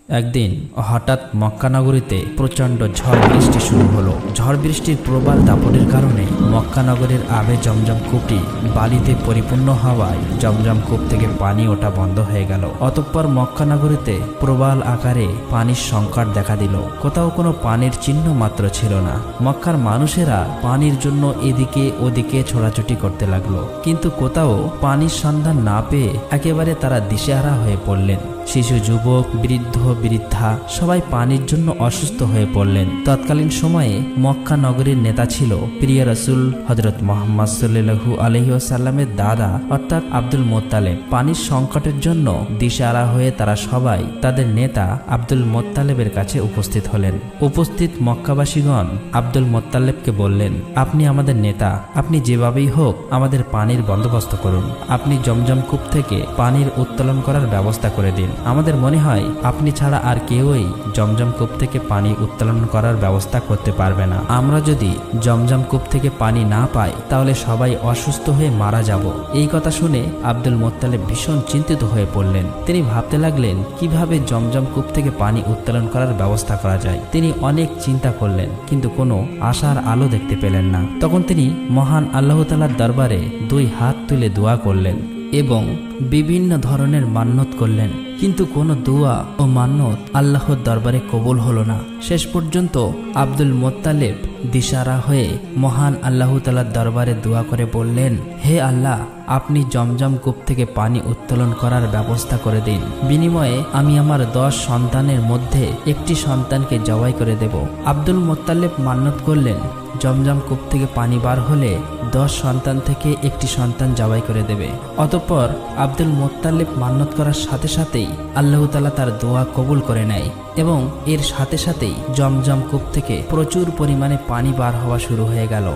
একদিন হঠাৎ মক্কা নগরীতে প্রচণ্ড ঝড় বৃষ্টি শুরু হলো। ঝড় বৃষ্টির প্রবল দাপটের কারণে মক্কা নগরীর আবে জমজম কূপটি বালিতে পরিপূর্ণ হওয়ায় জমজম কূপ থেকে পানি ওঠা বন্ধ হয়ে গেল। অতঃপর মক্কা নগরীতে প্রবল আকারে পানির সংকট দেখা দিল। কোথাও কোনো পানির চিহ্ন মাত্র ছিল না। মক্কার মানুষেরা পানির জন্য এদিকে ওদিকে ছোড়াছুটি করতে লাগলো, কিন্তু কোথাও পানির সন্ধান না পেয়ে একেবারে তারা দিশেহারা হয়ে পড়লেন। শিশু, যুবক, বৃদ্ধ, বৃদ্ধা সবাই পানির জন্য অসুস্থ হয়ে পড়লেন। তৎকালীন সময়ে মক্কা নগরীর নেতা ছিল প্রিয় রাসূল হযরত মুহাম্মদ সাল্লাল্লাহু আলাইহি ওয়াসাল্লামের দাদা অর্থাৎ আব্দুল মোত্তালেব। পানির সংকটের জন্য দিশেহারা হয়ে তারা সবাই তাদের নেতা আব্দুল মোত্তালেবের কাছে উপস্থিত হলেন। উপস্থিত মক্কাবাসীগণ আব্দুল মোত্তালেবকে বললেন, আপনি আমাদের নেতা, আপনি যেভাবেই হোক আমাদের পানির বন্দোবস্ত করুন। আপনি জমজম কূপ থেকে পানির উত্তোলন করার ব্যবস্থা করে দিন। আমাদের মনে হয় আপনি ছাড়া আর কেউই জমজম কূপ থেকে পানি উত্তোলন করার ব্যবস্থা করতে পারবে না। আমরা যদি জমজম কূপ থেকে পানি না পাই তাহলে সবাই অসুস্থ হয়ে মারা যাব। এই কথা শুনে আব্দুল মোত্তালেব ভীষণ চিন্তিত হয়ে পড়লেন। তিনি ভাবতে লাগলেন কিভাবে জমজম কূপ থেকে পানি উত্তোলন করার ব্যবস্থা করা যায়। তিনি অনেক চিন্তা করলেন, কিন্তু কোনো আশার আলো দেখতে পেলেন না। তখন তিনি মহান আল্লাহ তাআলার দরবারে দুই হাত তুলে দোয়া করলেন এবং বিভিন্ন ধরনের মান্যত করলেন, কিন্তু কোনো দোয়া ও মান্যত আল্লাহর দরবারে কবুল হলো না। শেষ পর্যন্ত আব্দুল মোত্তালেব দিশারা হয়ে মহান আল্লাহ তাআলার দরবারে দোয়া করে বললেন, হে আল্লাহ, আপনি জমজম কূপ থেকে পানি উত্তোলন করার ব্যবস্থা করে দিন। বিনিময়ে আমি আমার 10 সন্তানের মধ্যে একটি সন্তানকে জবাই করে দেব। আব্দুল মোত্তালেব মান্যত করলেন, জমজম কূপ থেকে পানি বার হলে 10 সন্তান থেকে একটি সন্তান জবাই করে দেবে। অতঃপর আব্দুল মোত্তালেব মান্যত করার সাথে সাথেই আল্লাহ তাআলা তার দোয়া কবুল করে নেয় এবং এর সাথে সাথেই জমজম কূপ থেকে প্রচুর পরিমাণে পানি বার হওয়া শুরু হয়ে গেল।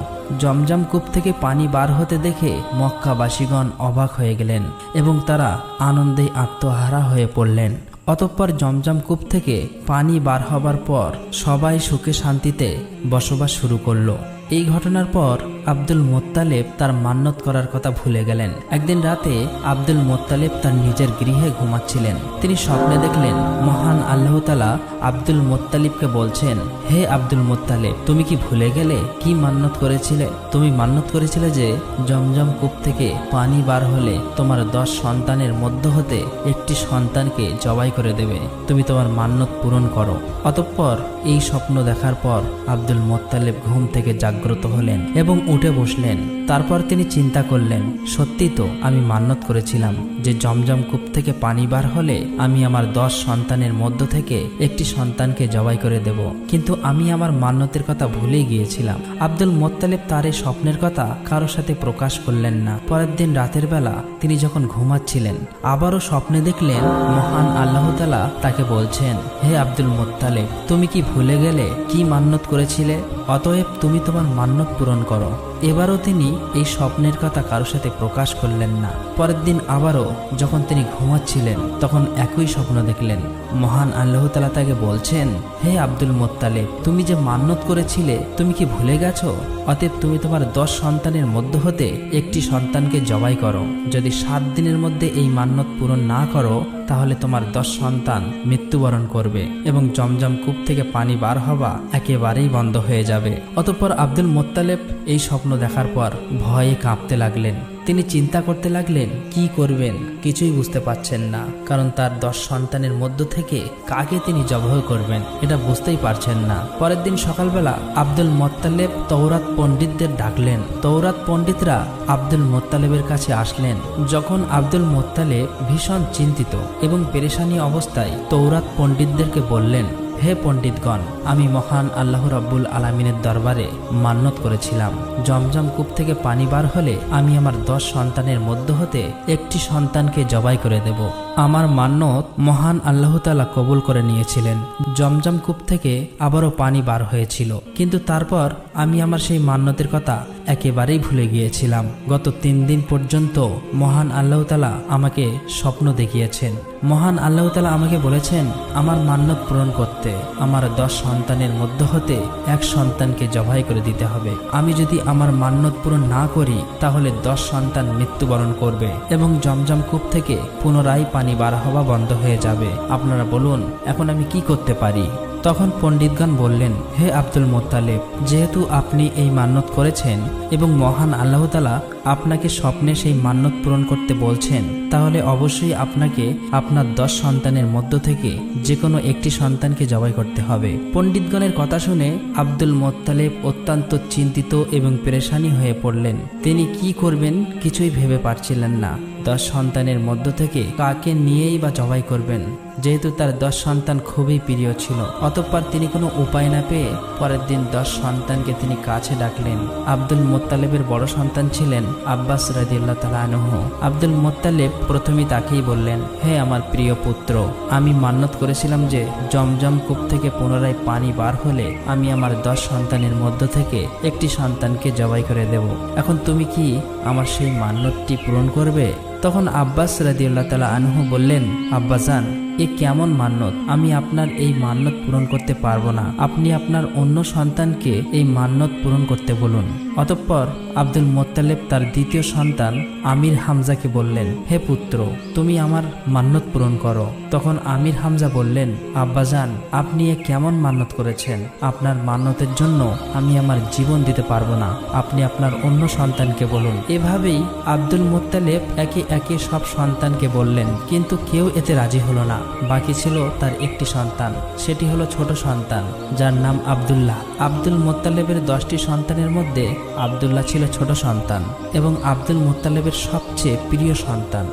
জমজম কূপ থেকে পানি বার হতে দেখে মক্কাবাসীগণ অবাক হয়ে গেলেন এবং তারা আনন্দে আত্মহারা হয়ে পড়লেন। অতঃপর জমজম কূপ থেকে পানি বার হবার পর সবাই সুখে শান্তিতে বসবাস শুরু করলো। এই ঘটনার পর আব্দুল মোত্তালেব তার মান্যত করার কথা ভুলে গেলেন। একদিন রাতে আব্দুল মোত্তালেব তার নিজের গৃহে ঘুমাচ্ছিলেন। তিনি স্বপ্নে দেখলেন মহান আল্লাহ তাআলা আব্দুল মোত্তালিবকে বলছেন, হে আব্দুল মোত্তালেব, তুমি কি ভুলে গেলে কি মান্যত করেছিলে? তুমি মান্যত করেছিলে যে জমজম কূপ থেকে পানি বার হলে তোমার 10 সন্তানের মধ্য হতে একটি সন্তানকে জবাই করে দেবে। তুমি তোমার মান্যত পূরণ করো। অতঃপর এই স্বপ্ন দেখার পর আব্দুল মোত্তালেব ঘুম থেকে জাগ্রত হলেন এবং উঠে বসলেন। তারপর তিনি চিন্তা করলেন, সত্যি তো আমি মান্যত করেছিলাম যে জমজম কূপ থেকে পানি বার হলে আমি আমার 10 সন্তানের মধ্য থেকে একটি সন্তানকে জবাই করে দেব, কিন্তু আমি আমার মান্যতের কথা ভুলে গিয়েছিলাম। আব্দুল মোত্তালেব তার এই স্বপ্নের কথা কারোর সাথে প্রকাশ করলেন না। পরের দিন রাতের বেলা তিনি যখন ঘুমাচ্ছিলেন আবারও স্বপ্নে দেখলেন মহান আল্লাহ তাআলা তাকে বলছেন, হে আব্দুল মোত্তালেব, তুমি কি ভুলে গেলে কি মান্যত করেছিলে? অতএব তুমি তোমার মান্যত পূরণ করো। এবারও তিনি এই স্বপ্নের কথা কারোর সাথে প্রকাশ করলেন না। পরের দিন আবারও যখন তিনি ঘুমাচ্ছিলেন তখন একই স্বপ্ন দেখলেন। মহান আল্লাহ তাআলা তাকে বলছেন, হে আব্দুল মোত্তালেব, তুমি যে মান্যত করেছিলে তুমি কি ভুলে গেছো? অতএব তুমি তোমার 10 সন্তানের মধ্য হতে একটি সন্তানকে জবাই করো। যদি 7 দিনের মধ্যে এই মান্যত পূরণ না করো তাহলে তোমার 10 সন্তান মৃত্যুবরণ করবে এবং জমজম কূপ থেকে পানি বার হওয়া একেবারেই বন্ধ হয়ে যাবে। অতঃপর আব্দুল মোত্তালেব এই স্বপ্ন দেখার পর ভয়ে কাঁপতে লাগলেন। তিনি চিন্তা করতে লাগলেন কি করবেন, কিছুই বুঝতে পারছেন না, কারণ তার 10 সন্তানের মধ্য থেকে কাকে তিনি জবাই করবেন এটা বুঝতেই পারছেন না। পরের দিন সকালবেলা আব্দুল মোত্তালেব তওরাত পণ্ডিতদের ডাকলেন। তওরাত পণ্ডিতরা আব্দুল মোত্তালেবের কাছে আসলেন। যখন আব্দুল মোত্তালেব ভীষণ চিন্তিত এবং পেরেশানি অবস্থায় তওরাত পণ্ডিতদেরকে বললেন, হে পণ্ডিতগণ, আমি মহান আল্লাহ রাব্বুল আলামিনের দরবারে মান্যত করেছিলাম জমজম কূপ থেকে পানি বার হলে আমি আমার 10 সন্তানের মধ্য হতে একটি সন্তানকে জবাই করে দেব। আমার মান্যত মহান আল্লাহ তাআলা কবুল করে নিয়েছিলেন। জমজম কূপ থেকে আবারও পানি বার হয়েছিল, কিন্তু তারপর আমি আমার সেই মান্যতের কথা একেবারেই ভুলে গিয়েছিলাম। গত 3 দিন পর্যন্ত মহান আল্লাহ তাআলা আমাকে স্বপ্ন দেখিয়েছেন। মহান আল্লাহ তাআলা আমাকে বলেছেন আমার মান্যত পূরণ করতে আমার 10 সন্তানের মধ্য হতে এক সন্তানকে জবাই করে দিতে হবে। আমি যদি আমার মান্যত পূরণ না করি তাহলে 10 সন্তান মৃত্যুবরণ করবে এবং জমজম কূপ থেকে পুনরায় পানি পানি বার হওয়া বন্ধ হয়ে যাবে। আপনারা বলুন এখন আমি কি করতে পারি? তখন পণ্ডিতগণ বললেন, হে আব্দুল মোত্তালেব, যেহেতু আপনি এই মান্যত করেছেন এবং মহান আল্লাহ তাআলা আপনাকে স্বপ্নে সেই মান্যত পূরণ করতে বলছেন, তাহলে অবশ্যই আপনাকে আপনার 10 সন্তানের মধ্য থেকে যে কোনো একটি সন্তানকে জবাই করতে হবে। পণ্ডিতগণের কথা শুনে আব্দুল মোত্তালেব অত্যন্ত চিন্তিত এবং পেরেশানি হয়ে পড়লেন। তিনি কি করবেন কিছুই ভেবে পারছিলেন না। 10 সন্তানের মধ্য থেকে কাকে নিয়েই বা জবাই করবেন, যেহেতু তার 10 সন্তান খুবই প্রিয় ছিল। অতঃপর তিনি কোনো উপায় না পেয়ে পরের দিন 10 সন্তানকে তিনি কাছে ডাকলেন। আব্দুল মোত্তালেবের বড় সন্তান ছিলেন আব্বাস রাদিয়াল্লাহু তাআলা আনহু। আব্দুল মোত্তালেব প্রথমেই তাকেই বললেন, হে আমার প্রিয় পুত্র, আমি মান্যত করেছিলাম যে জমজম কূপ থেকে পুনরায় পানি বার হলে আমি আমার 10 সন্তানের মধ্য থেকে একটি সন্তানকে জবাই করে দেব। এখন তুমি কি আমার সেই মান্যতটি পূরণ করবে? তখন আব্বাস রাদিয়াল্লাহু তাআলা আনহু বললেন, আব্বাজান, এ কেমন মান্যত? আমি আপনার এই মান্যত পূরণ করতে পারবো না। আপনি আপনার অন্য সন্তানকে এই মান্যত পূরণ করতে বলুন। অতঃপর আব্দুল মোত্তালেব তার দ্বিতীয় সন্তান আমির হামজাকে বললেন, হে পুত্র, তুমি আমার মান্যত পূরণ করো। তখন আমির হামজা বললেন, আব্বাজান, আপনি এ কেমন মান্যত করেছেন? আপনার মান্যতের জন্য আমি আমার জীবন দিতে পারবো না। আপনি আপনার অন্য সন্তানকে বলুন। এভাবেই আব্দুল মোত্তালেব একে একে সব সন্তানকে বললেন, কিন্তু কেউ এতে রাজি হলো না। বাকি ছিল তার একটি সন্তান, সেটি হলো ছোট সন্তান, যার নাম আব্দুল্লাহ। আব্দুল মোত্তালেবের 10টি সন্তানের মধ্যে আব্দুল্লাহ ছিল ছোট সন্তান এবং আব্দুল মোত্তালেবের সবচেয়ে প্রিয় সন্তান।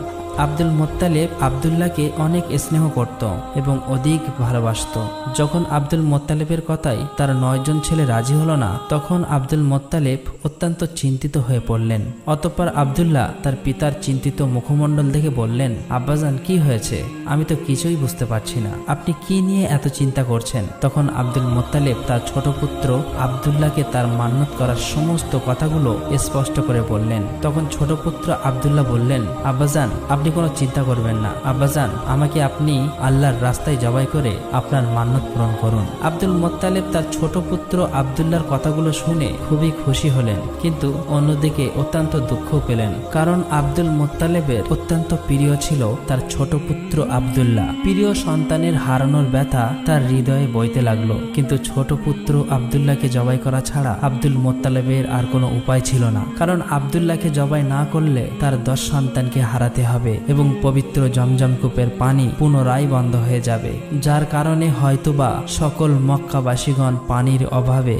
আব্দুল মোত্তালেব আব্দুল্লাহকে অনেক স্নেহ করত এবং অধিক ভালোবাসত। যখন আব্দুল মোত্তালেবের কথাই তার 9 জন ছেলে রাজি হলো না, তখন আব্দুল মোত্তালেব অত্যন্ত চিন্তিত হয়ে পড়লেন। অতঃপর আব্দুল্লাহ তার পিতার চিন্তিত মুখমণ্ডল দেখে বললেন, আব্বাজান, কি হয়েছে? আমি তো কিছুই বুঝতে পারছি না। আপনি কি নিয়ে এত চিন্তা করছেন? তখন আব্দুল মোত্তালেব তার ছোট পুত্র আব্দুল্লাহকে তার মান্যত করার সমস্ত কথাগুলো স্পষ্ট করে বললেন। তখন ছোট পুত্র আব্দুল্লাহ বললেন, আব্বাজান, আপনি কোনো চিন্তা করবেন না। আব্বাজান, আমাকে আপনি আল্লাহর রাস্তায় জবাই করে আপনার মান্যত পূরণ করুন। আব্দুল মোত্তালেব তার ছোট পুত্র আব্দুল্লাহর কথাগুলো শুনে খুবই খুশি হলেন, কিন্তু অন্যদিকে অত্যন্ত দুঃখ পেলেন, কারণ আব্দুল মোত্তালেবের অত্যন্ত প্রিয় ছিল তার ছোট পুত্র আব্দুল্লাহ। প্রিয় সন্তানের হারানোর ব্যথা তার হৃদয়ে বইতে লাগলো, কিন্তু ছোট পুত্র আব্দুল্লাহকে জবাই করা ছাড়া আব্দুল মোত্তালেবের আর কোনো উপায় ছিল না, কারণ আব্দুল্লাহকে জবাই না করলে তার 10 সন্তানকে হারাতে হবে এবং পবিত্র জমজম কূপের পানি পুনরায় বন্ধ হয়ে যাবে, যার কারণে হয়তোবা সকল মক্কাবাসীগণ পানির অভাবে